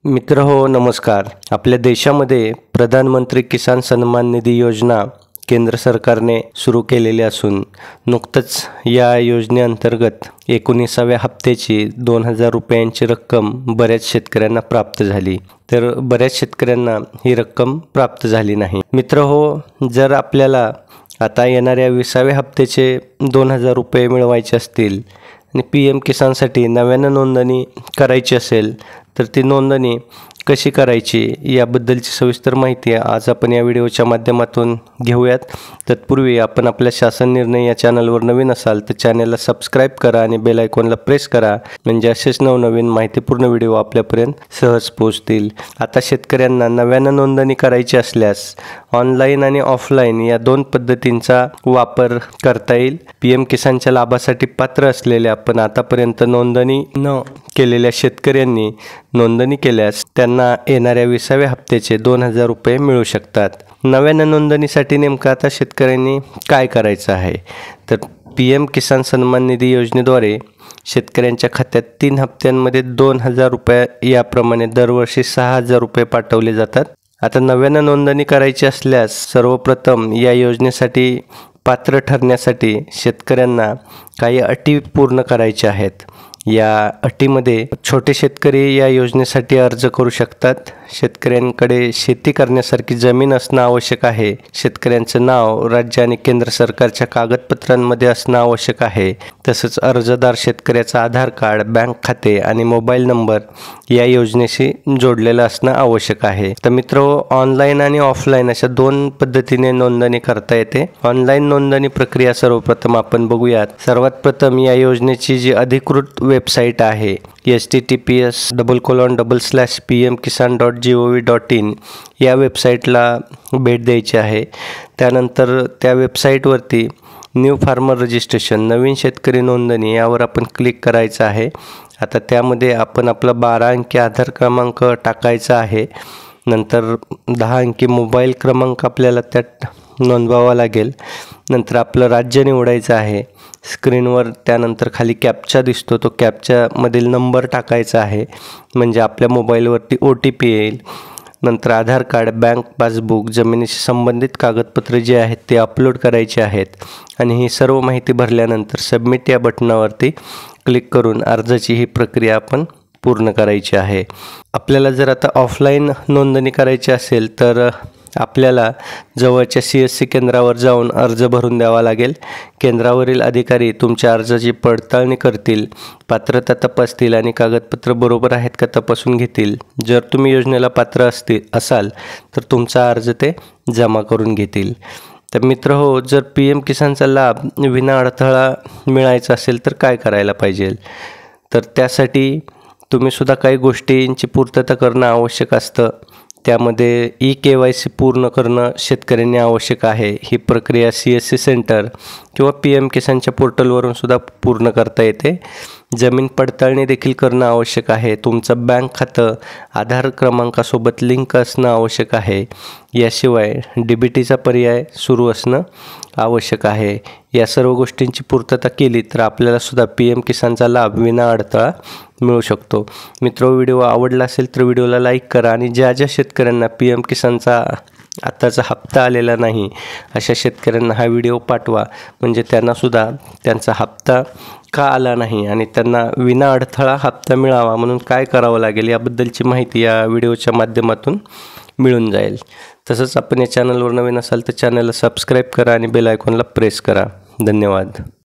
मित्र हो नमस्कार. आपल्या देशामध्ये प्रधानमंत्री किसान सन्मान निधी योजना केंद्र सरकारने सुरू केलेली असून नुकतंच या योजनेअंतर्गत 19व्या हप्त्याची 2000 रुपयांची रक्कम बऱ्याच शेतकऱ्यांना प्राप्त झाली. तर बऱ्याच शेतकऱ्यांना ही रक्कम प्राप्त झाली नाही. मित्र हो, जर आपल्याला आता येणाऱ्या 20व्या हप्त्याचे 2000 रुपये मिळवायचे असतील आणि PM किसानसाठी नव्यानं नोंदणी करायची असेल तर ती नोंदणी कशी करायची याबद्दलची सविस्तर माहिती आज आपण या व्हिडिओच्या माध्यमातून घेऊयात. तत्पूर्वी आपण आपल्या शासन निर्णय या चॅनलवर नवीन असाल तर चॅनलला सबस्क्राईब करा आणि बेल आयकॉनला प्रेस करा, म्हणजे असेच नवनवीन माहितीपूर्ण व्हिडिओ आपल्यापर्यंत सहज पोहोचतील. आता शेतकऱ्यांना नव्यानं नोंदणी करायची असल्यास ऑनलाईन आणि ऑफलाईन या दोन पद्धतींचा वापर करता येईल. PM किसानच्या लाभासाठी पात्र असलेल्या पण आतापर्यंत नोंदणी न केलेल्या शेतकऱ्यांनी नोंदणी केल्यास त्यांना येणाऱ्या 20व्या हप्त्याचे 2000 रुपये मिळू शकतात. नव्यानं नोंदणीसाठी नेमकं आता शेतकऱ्यांनी काय करायचं आहे तर PM किसान सन्मान निधी योजनेद्वारे शेतकऱ्यांच्या खात्यात 3 हप्त्यांमध्ये 2000 रुपये याप्रमाणे दरवर्षी 6000 रुपये पाठवले जातात. आता नव्यानं नोंदणी करायची असल्यास सर्वप्रथम या योजनेसाठी पात्र ठरण्यासाठी शेतकऱ्यांना काही अटी पूर्ण करायच्या आहेत. या अटीमध्ये छोटे शेतकरी या योजनेसाठी अर्ज करू शकतात. शेतकऱ्यांकडे शेती करण्यासारखी जमीन असणं आवश्यक आहे. शेतकऱ्यांचं नाव राज्य आणि केंद्र सरकारच्या कागदपत्रांमध्ये असणं आवश्यक आहे. तसंच अर्जदार शेतकऱ्याचं आधार कार्ड, बँक खाते आणि मोबाईल नंबर या योजनेशी जोडलेलं असणं आवश्यक आहे. तर मित्र, ऑनलाईन आणि ऑफलाईन अशा दोन पद्धतीने नोंदणी करता येते. ऑनलाईन नोंदणी प्रक्रिया सर्वप्रथम आपण बघूयात. सर्वात प्रथम या योजनेची जी अधिकृत वेबसाईट आहे https://pmkisan.gov.in या वेबसाईटला भेट द्यायची आहे. त्यानंतर त्या वेबसाईटवरती न्यू फार्मर रजिस्ट्रेशन नवीन शेतकरी नोंदणी यावर आपण क्लिक करायचं आहे. आता त्यामध्ये आपण आपला 12 अंकी आधार क्रमांक टाकायचा आहे. नंतर 10 अंकी मोबाईल क्रमांक आपल्याला त्यात नोंदवावा लागेल. नंतर आपलं राज्य निवडायचं आहे स्क्रीनवर. त्यानंतर खाली कॅप्चा दिसतो, तो कॅप्चामधील नंबर टाकायचा आहे म्हणजे आपल्या मोबाईलवरती OTP येईल. नंतर आधार कार्ड, बँक पासबुक, जमिनीशी संबंधित कागदपत्रे जे आहेत ते अपलोड करायचे आहेत आणि ही सर्व माहिती भरल्यानंतर सबमिट या बटनावरती क्लिक करून अर्जाची ही प्रक्रिया आपण पूर्ण करायची आहे. आपल्याला जर आता ऑफलाईन नोंदणी करायची असेल तर आपल्याला जवळच्या CSC केंद्रावर जाऊन अर्ज भरून द्यावा लागेल. केंद्रावरील अधिकारी तुमच्या अर्जाची पडताळणी करतील, पात्रता तपासतील आणि कागदपत्र बरोबर आहेत का तपासून घेतील. जर तुम्ही योजनेला पात्र असाल तर तुमचा अर्ज ते जमा करून घेतील. तर मित्र हो, जर PM किसानचा लाभ विना अडथळा मिळायचा असेल तर काय करायला पाहिजे तर त्यासाठी तुम्ही सुद्धा काही गोष्टींची पूर्तता करणं आवश्यक असतं. त्यामध्ये eKYC पूर्ण करणं शेतकऱ्यांनी आवश्यक आहे. ही प्रक्रिया CSC सेंटर किंवा PM किसानच्या पोर्टलवरून सुद्धा पूर्ण करता येते. जमीन पडताळणी देखील करणं आवश्यक आहे. तुमचं बँक खातं आधार क्रमांकासोबत लिंक असणं आवश्यक आहे. याशिवाय DBTचा पर्याय सुरू असणं आवश्यक आहे. या सर्व गोष्टींची पूर्तता केली तर आपल्याला सुद्धा PM किसानचा लाभ विना अडथळा मिळू शकतो. मित्र, व्हिडिओ आवडला असेल तर व्हिडिओला लाईक करा आणि ज्या शेतकऱ्यांना PM किसानचा आताचा हप्ता आलेला नाही अशा शेतकऱ्यांना हा व्हिडिओ पाठवा, म्हणजे त्यांनासुद्धा त्यांचा हप्ता का आला नाही आणि त्यांना विना अडथळा हप्ता मिळावा म्हणून काय करावं लागेल याबद्दलची माहिती या व्हिडिओच्या माध्यमातून मिळून जाईल. तसंच आपण या चॅनलवर नवीन असाल तर चॅनलला सबस्क्राईब करा आणि बेल आयकॉनला प्रेस करा. धन्यवाद.